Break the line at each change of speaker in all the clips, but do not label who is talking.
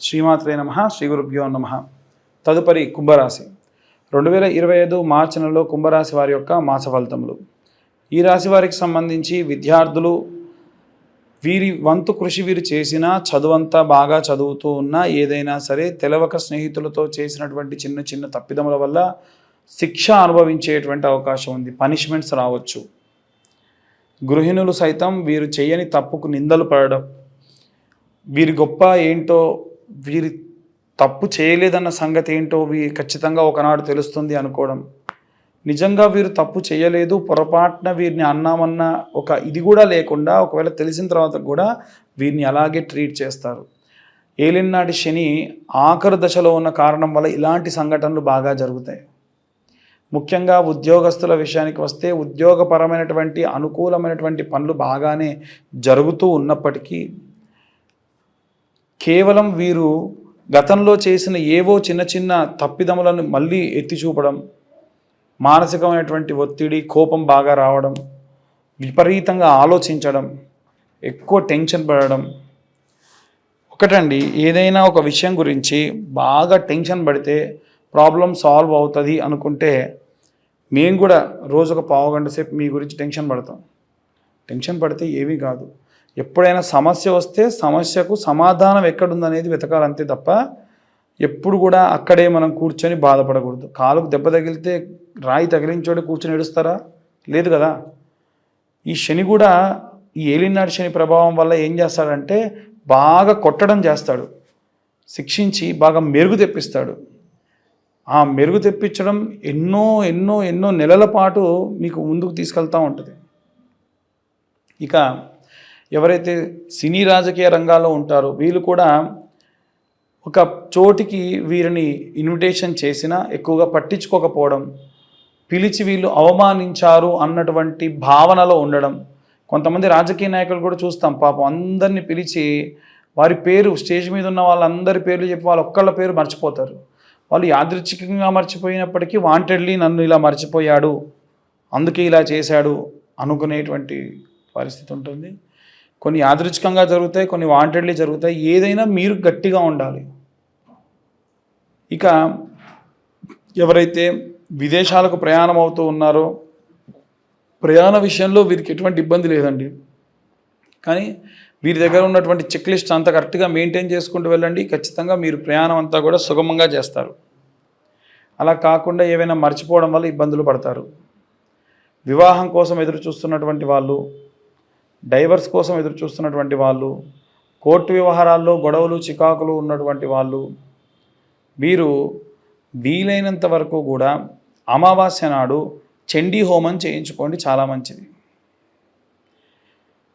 శ్రీమాత్రే నమః. శ్రీ గురుభ్యో నమః. తదుపరి కుంభరాశి 2025 మార్చి నెలలో కుంభరాశి వారి యొక్క మాస ఫలితములు. ఈ రాశి వారికి సంబంధించి విద్యార్థులు వీరి వంతు కృషి వీరు చేసినా, చదువంతా బాగా చదువుతూ ఉన్నా, ఏదైనా సరే తెలవక స్నేహితులతో చేసినటువంటి చిన్న చిన్న తప్పిదముల వల్ల శిక్ష అనుభవించేటువంటి అవకాశం ఉంది. పనిష్మెంట్స్ రావచ్చు. గృహిణులు సైతం వీరు చేయని తప్పుకు నిందలు పడడం, వీరి గొప్ప ఏంటో, వీరి తప్పు చేయలేదన్న సంగతి ఏంటో ఖచ్చితంగా ఒకనాడు తెలుస్తుంది అనుకోవడం, నిజంగా వీరు తప్పు చేయలేదు, పొరపాటున వీరిని అన్నామన్న ఒక ఇది కూడా లేకుండా ఒకవేళ తెలిసిన తర్వాత కూడా వీరిని అలాగే ట్రీట్ చేస్తారు. ఏలినాటి శని ఆఖరు దశలో ఉన్న కారణం వల్ల ఇలాంటి సంఘటనలు బాగా జరుగుతాయి. ముఖ్యంగా ఉద్యోగస్తుల విషయానికి వస్తే ఉద్యోగపరమైనటువంటి అనుకూలమైనటువంటి పనులు బాగానే జరుగుతూ ఉన్నప్పటికీ కేవలం వీరు గతంలో చేసిన ఏవో చిన్న చిన్న తప్పిదములను మళ్ళీ ఎత్తి చూపడం, మానసికమైనటువంటి ఒత్తిడి, కోపం బాగా రావడం, విపరీతంగా ఆలోచించడం, ఎక్కువ టెన్షన్ పడడం. ఒకటండి, ఏదైనా ఒక విషయం గురించి బాగా టెన్షన్ పడితే ప్రాబ్లం సాల్వ్ అవుతుంది అనుకుంటే మేము కూడా రోజుకు పావుగంట సేపు మీ గురించి టెన్షన్ పడతాం. టెన్షన్ పడితే ఏమీ కాదు. ఎప్పుడైనా సమస్య వస్తే సమస్యకు సమాధానం ఎక్కడుందనేది వెతకాలి, అంతే తప్ప ఎప్పుడు కూడా అక్కడే మనం కూర్చొని బాధపడకూడదు. కాలుకు దెబ్బ తగిలితే రాయి తగిలించోడే కూర్చొని ఏడుస్తారా? లేదు కదా. ఈ శని కూడా, ఈ ఏలినాటి శని ప్రభావం వల్ల ఏం చేస్తాడంటే బాగా కొట్టడం చేస్తాడు, శిక్షించి బాగా మెరుగు తెప్పిస్తాడు. ఆ మెరుగు తెప్పించడం ఎన్నో ఎన్నో ఎన్నో నెలల పాటు మీకు ముందుకు తీసుకెళ్తూ ఉంటుంది. ఇక ఎవరైతే సినీ రాజకీయ రంగాల్లో ఉంటారో వీళ్ళు కూడా ఒక చోటికి వీరిని ఇన్విటేషన్ చేసినా ఎక్కువగా పట్టించుకోకపోవడం, పిలిచి వీళ్ళు అవమానించారు అన్నటువంటి భావనలో ఉండడం. కొంతమంది రాజకీయ నాయకులు కూడా చూస్తాం, పాపం అందరినీ పిలిచి వారి పేరు, స్టేజ్ మీద ఉన్న వాళ్ళందరి పేర్లు చెప్పి వాళ్ళ ఒక్కళ్ళ పేరు మర్చిపోతారు. వాళ్ళు యాదృచ్ఛికంగా మర్చిపోయినప్పటికీ వాంటెడ్లీ నన్ను ఇలా మర్చిపోయాడు, అందుకే ఇలా చేశాడు అనుకునేటువంటి పరిస్థితి ఉంటుంది. కొన్ని యాదృచ్ఛికంగా జరుగుతాయి, కొన్ని వాంటెడ్లీ జరుగుతాయి. ఏదైనా మీరు గట్టిగా ఉండాలి. ఇక ఎవరైతే విదేశాలకు ప్రయాణం అవుతూ ఉన్నారో ప్రయాణ విషయంలో వీరికి ఎటువంటి ఇబ్బంది లేదండి. కానీ వీరి దగ్గర ఉన్నటువంటి చెక్ లిస్ట్ అంతా కరెక్ట్గా మెయింటైన్ చేసుకుంటూ వెళ్ళండి. ఖచ్చితంగా మీరు ప్రయాణం అంతా కూడా సుగమంగా చేస్తారు. అలా కాకుండా ఏవైనా మర్చిపోవడం వల్ల ఇబ్బందులు పడతారు. వివాహం కోసం ఎదురు చూస్తున్నటువంటి వాళ్ళు, డైవర్స్ కోసం ఎదురు చూస్తున్నటువంటి వాళ్ళు, కోర్టు వ్యవహారాల్లో గొడవలు చికాకులు ఉన్నటువంటి వాళ్ళు, వీరు వీలైనంత వరకు కూడా అమావాస్య నాడు చండీ హోమం చేయించుకోండి, చాలా మంచిది.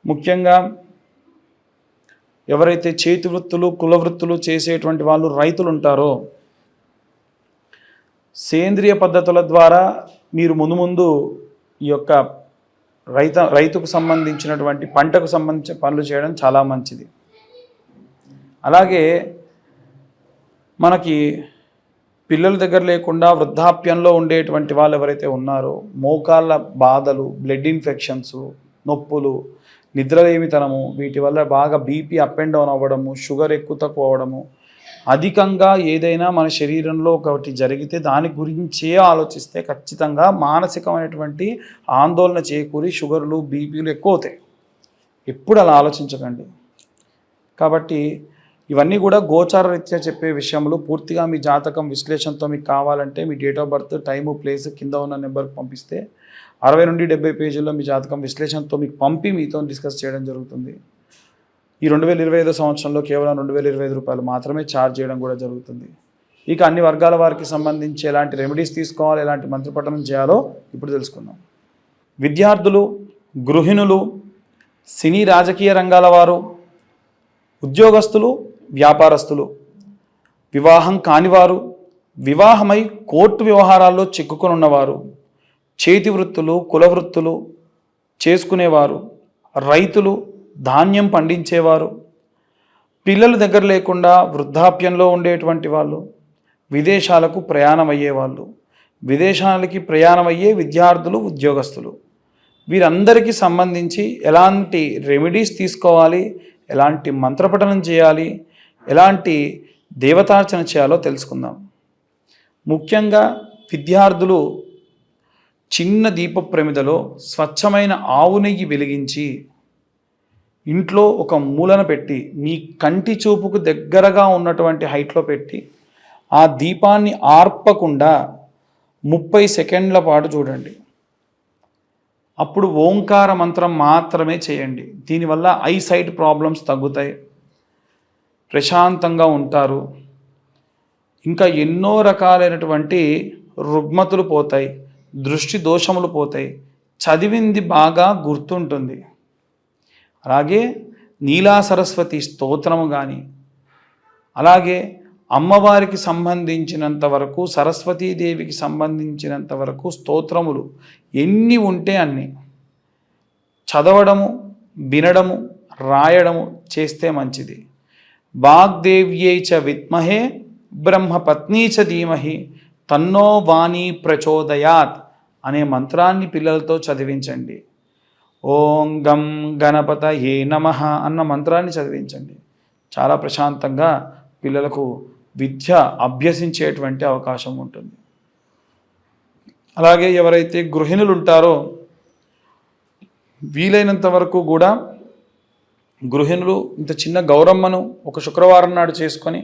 ముఖ్యంగా ఎవరైతే చేతి వృత్తులు, కుల వృత్తులు చేసేటువంటి వాళ్ళు, రైతులు ఉంటారో, సేంద్రియ పద్ధతుల ద్వారా మీరు ముందు ఈ యొక్క రైతుకు సంబంధించినటువంటి పంటకు సంబంధించిన పనులు చేయడం చాలా మంచిది. అలాగే మనకి పిల్లల దగ్గర లేకుండా వృద్ధాప్యంలో ఉండేటువంటి వాళ్ళు ఎవరైతే ఉన్నారో, మోకాళ్ళ బాధలు, బ్లడ్ ఇన్ఫెక్షన్స్, నొప్పులు, నిద్రలేమితనము, వీటి వల్ల బాగా బీపీ అప్ అండ్ డౌన్ అవ్వడము, షుగర్ ఎక్కువ తక్కువ అవ్వడము, అధికంగా ఏదైనా మన శరీరంలో ఒకటి జరిగితే దాని గురించే ఆలోచిస్తే ఖచ్చితంగా మానసికమైనటువంటి ఆందోళన చేకూరి షుగర్లు, బీపీలు ఎక్కువ అవుతాయి. ఎప్పుడు అలా ఆలోచించకండి. కాబట్టి ఇవన్నీ కూడా గోచార రీత్యా చెప్పే విషయంలో పూర్తిగా మీ జాతకం విశ్లేషణతో మీకు కావాలంటే మీ date of birth, time, place కింద ఉన్న నెంబర్కి పంపిస్తే 60 నుండి 70 పేజీల్లో మీ జాతకం విశ్లేషణతో మీకు పంపి మీతో డిస్కస్ చేయడం జరుగుతుంది. ఈ 2025 సంవత్సరంలో కేవలం 2025 రూపాయలు మాత్రమే ఛార్జ్ చేయడం కూడా జరుగుతుంది. ఇక అన్ని వర్గాల వారికి సంబంధించి ఎలాంటి రెమెడీస్ తీసుకోవాలి, ఎలాంటి మంత్రపఠనం చేయాలో ఇప్పుడు తెలుసుకుందాం. విద్యార్థులు, గృహిణులు, సినీ రాజకీయ రంగాల వారు, ఉద్యోగస్తులు, వ్యాపారస్తులు, వివాహం కానివారు, వివాహమై కోర్టు వ్యవహారాల్లో చిక్కుకొని ఉన్నవారు, చేతి వృత్తులు, కుల వృత్తులు చేసుకునేవారు, రైతులు, ధాన్యం పండించేవారు, పిల్లల దగ్గర లేకుండా వృద్ధాప్యంలో ఉండేటువంటి వాళ్ళు, విదేశాలకు ప్రయాణం అయ్యేవాళ్ళు, విదేశాలకి ప్రయాణం అయ్యే విద్యార్థులు, ఉద్యోగస్తులు, వీరందరికీ సంబంధించి ఎలాంటి రెమెడీస్ తీసుకోవాలి, ఎలాంటి మంత్రపఠనం చేయాలి, ఎలాంటి దేవతార్చన చేయాలో తెలుసుకుందాం. ముఖ్యంగా విద్యార్థులు చిన్న దీప ప్రమిదలో స్వచ్ఛమైన ఆవు నెయ్యి వెలిగించి ఇంట్లో ఒక మూలన పెట్టి మీ కంటి చూపుకు దగ్గరగా ఉన్నటువంటి హైట్లో పెట్టి ఆ దీపాన్ని ఆర్పకుండా 30 సెకండ్ల పాటు చూడండి. అప్పుడు ఓంకార మంత్రం మాత్రమే చేయండి. దీనివల్ల ఐసైట్ ప్రాబ్లమ్స్ తగ్గుతాయి, ప్రశాంతంగా ఉంటారు, ఇంకా ఎన్నో రకాలైనటువంటి రుగ్మతులు పోతాయి, దృష్టి దోషములు పోతాయి, చదివింది బాగా గుర్తుంటుంది. అలాగే నీలా సరస్వతి స్తోత్రము కానీ, అలాగే అమ్మవారికి సంబంధించినంత వరకు, సరస్వతీదేవికి సంబంధించినంత వరకు స్తోత్రములు ఎన్ని ఉంటే అన్ని చదవడము, వినడము, రాయడము చేస్తే మంచిది. వాగ్దేవ్యై చ విద్మహే బ్రహ్మపత్నీ చ ధీమహి తన్నో వాణి ప్రచోదయాత్ అనే మంత్రాన్ని పిల్లలతో చదివించండి. ఓం గం గణపతయే నమః అన్న మంత్రాన్ని చదివించండి. చాలా ప్రశాంతంగా పిల్లలకు విద్య అభ్యసించేటువంటి అవకాశం ఉంటుంది. అలాగే ఎవరైతే గృహిణులు ఉంటారో వీలైనంత వరకు కూడా గృహిణులు ఇంత చిన్న గౌరమ్మను ఒక శుక్రవారం నాడు చేసుకొని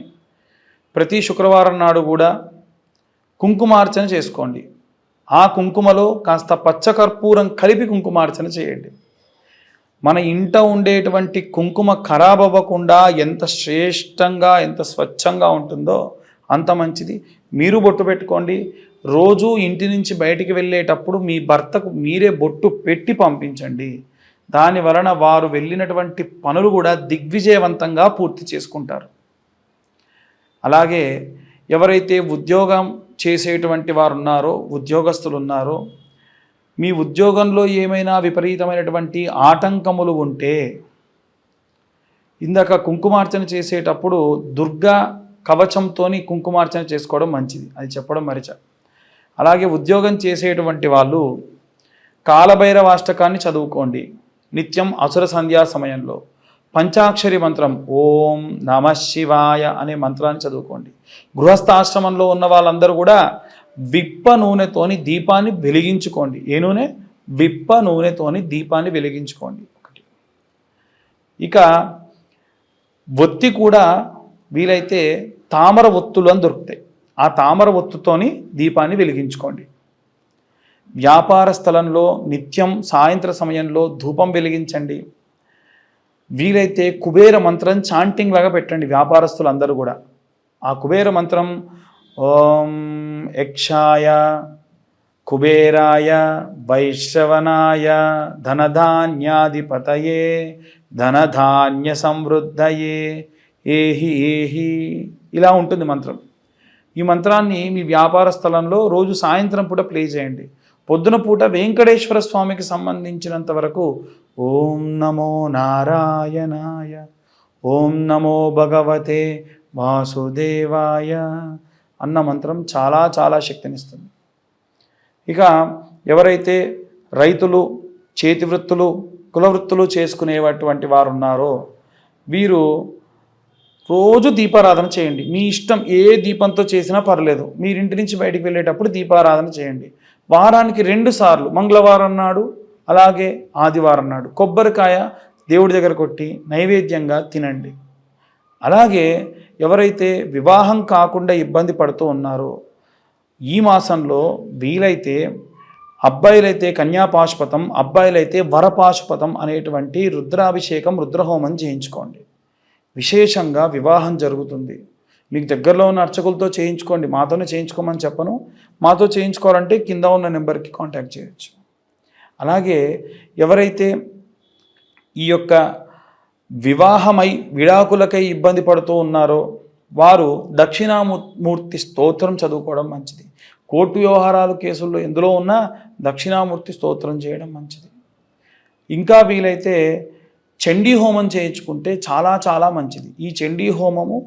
ప్రతి శుక్రవారం నాడు కూడా కుంకుమార్చన చేసుకోండి. ఆ కుంకుమలో కాస్త పచ్చకర్పూరం కలిపి కుంకుమార్చన చేయండి. మన ఇంట ఉండేటువంటి కుంకుమ ఖరాబ్ అవ్వకుండా ఎంత శ్రేష్టంగా, ఎంత స్వచ్ఛంగా ఉంటుందో అంత మంచిది. మీరు బొట్టు పెట్టుకోండి. రోజు ఇంటి నుంచి బయటికి వెళ్ళేటప్పుడు మీ భర్తకు మీరే బొట్టు పెట్టి పంపించండి. దాని వలన వారు వెళ్ళినటువంటి పనులు కూడా దిగ్విజయవంతంగా పూర్తి చేసుకుంటారు. అలాగే ఎవరైతే ఉద్యోగం చేసేటువంటి వారు ఉన్నారో, ఉద్యోగస్తులు ఉన్నారో, మీ ఉద్యోగంలో ఏమైనా విపరీతమైనటువంటి ఆటంకములు ఉంటే ఇందాక కుంకుమార్చన చేసేటప్పుడు దుర్గా కవచంతో కుంకుమార్చన చేసుకోవడం మంచిది, అది చెప్పడం మరిచా. అలాగే ఉద్యోగం చేసేటువంటి వాళ్ళు కాలభైరవాష్టకాన్ని చదువుకోండి నిత్యం అసుర సంధ్యా సమయంలో. పంచాక్షరి మంత్రం ఓం నమ శివాయ అనే మంత్రాన్ని చదువుకోండి. గృహస్థాశ్రమంలో ఉన్న వాళ్ళందరూ కూడా విప్ప నూనెతోని దీపాన్ని వెలిగించుకోండి. ఏ నూనె? విప్ప నూనెతోని దీపాన్ని వెలిగించుకోండి. ఒకటి. ఇక ఒత్తి కూడా వీలైతే తామర ఒత్తులు అని దొరుకుతాయి. ఆ తామర ఒత్తుతోని దీపాన్ని వెలిగించుకోండి. వ్యాపార స్థలంలో నిత్యం సాయంత్ర సమయంలో ధూపం వెలిగించండి. వీలైతే కుబేర మంత్రం చాంటింగ్ లాగా పెట్టండి వ్యాపారస్తులు అందరూ కూడా. ఆ కుబేర మంత్రం ఓం యక్షాయ కుబేరాయ వైశ్రవణాయ ధనధాన్యాధిపతయే ధనధాన్య సమృద్ధయే ఏహి ఏహి ఇలా ఉంటుంది మంత్రం. ఈ మంత్రాన్ని మీ వ్యాపార స్థలంలో రోజు సాయంత్రం పూట ప్లే చేయండి. పొద్దున పూట వెంకటేశ్వర స్వామికి సంబంధించినంత వరకు ఓం నమో నారాయణాయ ఓం నమో భగవతే వాసుదేవాయ అన్న మంత్రం చాలా చాలా శక్తినిస్తుంది. ఇక ఎవరైతే రైతులు, చేతి వృత్తులు, కుల వృత్తులు చేసుకునేటువంటి వారు ఉన్నారో వీరు రోజు దీపారాధన చేయండి. మీ ఇష్టం, ఏ దీపంతో చేసినా పర్లేదు. మీరింటి నుంచి బయటికి వెళ్ళేటప్పుడు దీపారాధన చేయండి. వారానికి 2 సార్లు, మంగళవారం నాడు అలాగే ఆదివారం నాడు కొబ్బరికాయ దేవుడి దగ్గర కొట్టి నైవేద్యంగా తినండి. అలాగే ఎవరైతే వివాహం కాకుండా ఇబ్బంది పడుతూ ఉన్నారో ఈ మాసంలో వీలైతే అబ్బాయిలైతే కన్యాపాశుపతం, అబ్బాయిలైతే వరపాశుపతం అనేటువంటి రుద్రాభిషేకం, రుద్రహోమం చేయించుకోండి. విశేషంగా వివాహం జరుగుతుంది. మీకు దగ్గరలో ఉన్న అర్చకులతో చేయించుకోండి, మాతోనే చేయించుకోమని చెప్పను. మాతో చేయించుకోవాలంటే కింద ఉన్న నెంబర్కి కాంటాక్ట్ చేయొచ్చు. అలాగే ఎవరైతే ఈ యొక్క వివాహమై విడాకులకై ఇబ్బంది పడుతూ ఉన్నారో వారు దక్షిణామూర్తి స్తోత్రం చదువుకోవడం మంచిది. కోర్టు వ్యవహారాలు కేసుల్లో ఎందులో ఉన్నా దక్షిణామూర్తి స్తోత్రం చేయడం మంచిది. ఇంకా వీలైతే చండీ హోమం చేయించుకుంటే చాలా చాలా మంచిది. ఈ చండీ హోమము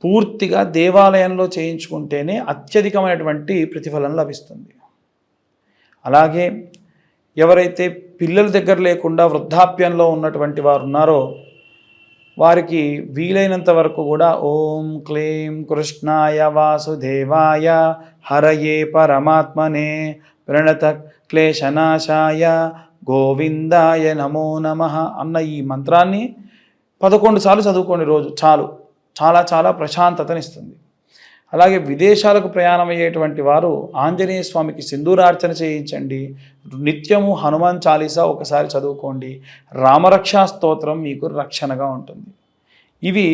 పూర్తిగా దేవాలయంలో చేయించుకుంటేనే అత్యధికమైనటువంటి ప్రతిఫలం లభిస్తుంది. అలాగే ఎవరైతే పిల్లల దగ్గర లేకుండా వృద్ధాప్యంలో ఉన్నటువంటి వారు ఉన్నారో వారికి వీలైనంత వరకు కూడా ఓం క్లీం కృష్ణాయ వాసుదేవాయ హరయే పరమాత్మనే ప్రణత క్లేశనాశాయ గోవిందాయ నమో నమః అన్న ఈ మంత్రాన్ని 11 సార్లు చదువుకోండి రోజు. చాలు, చాలా చాలా ప్రశాంతతనిస్తుంది. అలాగే విదేశాలకు ప్రయాణం అయ్యేటువంటి వారు ఆంజనేయ స్వామికి సింధూరార్చన చేయించండి. నిత్యము హనుమాన్ చాలీసా ఒకసారి చదువుకోండి. రామరక్షా స్తోత్రం మీకు రక్షణగా ఉంటుంది. ఇవి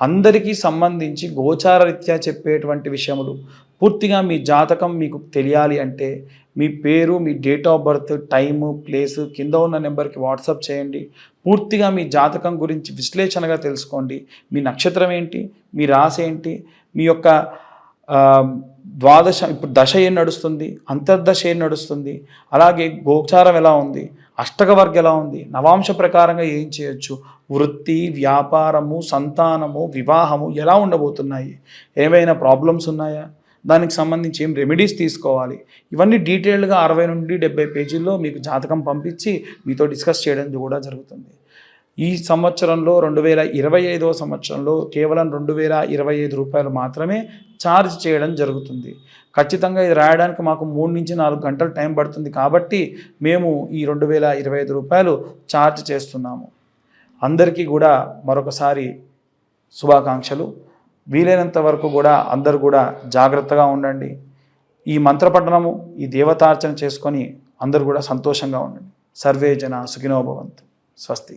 అందరికీ సంబంధించి గోచారరీత్యా చెప్పేటువంటి విషయములు. పూర్తిగా మీ జాతకం మీకు తెలియాలి అంటే మీ పేరు, మీ date of birth, time, place కింద ఉన్న నెంబర్కి వాట్సాప్ చేయండి. పూర్తిగా మీ జాతకం గురించి విశ్లేషణగా తెలుసుకోండి. మీ నక్షత్రం ఏంటి, మీ రాశి ఏంటి, మీ యొక్క ద్వాదశ ఇప్పుడు దశ ఏం నడుస్తుంది, అంతర్దశ ఏం నడుస్తుంది, అలాగే గోచారం ఎలా ఉంది, అష్టక వర్గ ఎలా ఉంది, నవాంశ ప్రకారంగా ఏం చేయొచ్చు, వృత్తి, వ్యాపారము, సంతానము, వివాహము ఎలా ఉండబోతున్నాయి, ఏమైనా ప్రాబ్లమ్స్ ఉన్నాయా, దానికి సంబంధించి ఏం రెమెడీస్ తీసుకోవాలి, ఇవన్నీ డీటెయిల్డ్గా 60 నుండి 70 పేజీల్లో మీకు జాతకం పంపించి మీతో డిస్కస్ చేయడం కూడా జరుగుతుంది. ఈ సంవత్సరంలో 2025వ సంవత్సరంలో కేవలం 2025 రూపాయలు మాత్రమే ఛార్జ్ చేయడం జరుగుతుంది. ఖచ్చితంగా ఇది రాయడానికి మాకు 3 నుంచి 4 గంటలు టైం పడుతుంది కాబట్టి మేము ఈ 2025 రూపాయలు ఛార్జ్ చేస్తున్నాము. అందరికీ కూడా మరొకసారి శుభాకాంక్షలు. వీలైనంత వరకు కూడా అందరూ కూడా జాగ్రత్తగా ఉండండి. ఈ మంత్రపఠనము, ఈ దేవతార్చన చేసుకొని అందరూ కూడా సంతోషంగా ఉండండి. సర్వే జన సుఖినో భవంతు. స్వస్తి.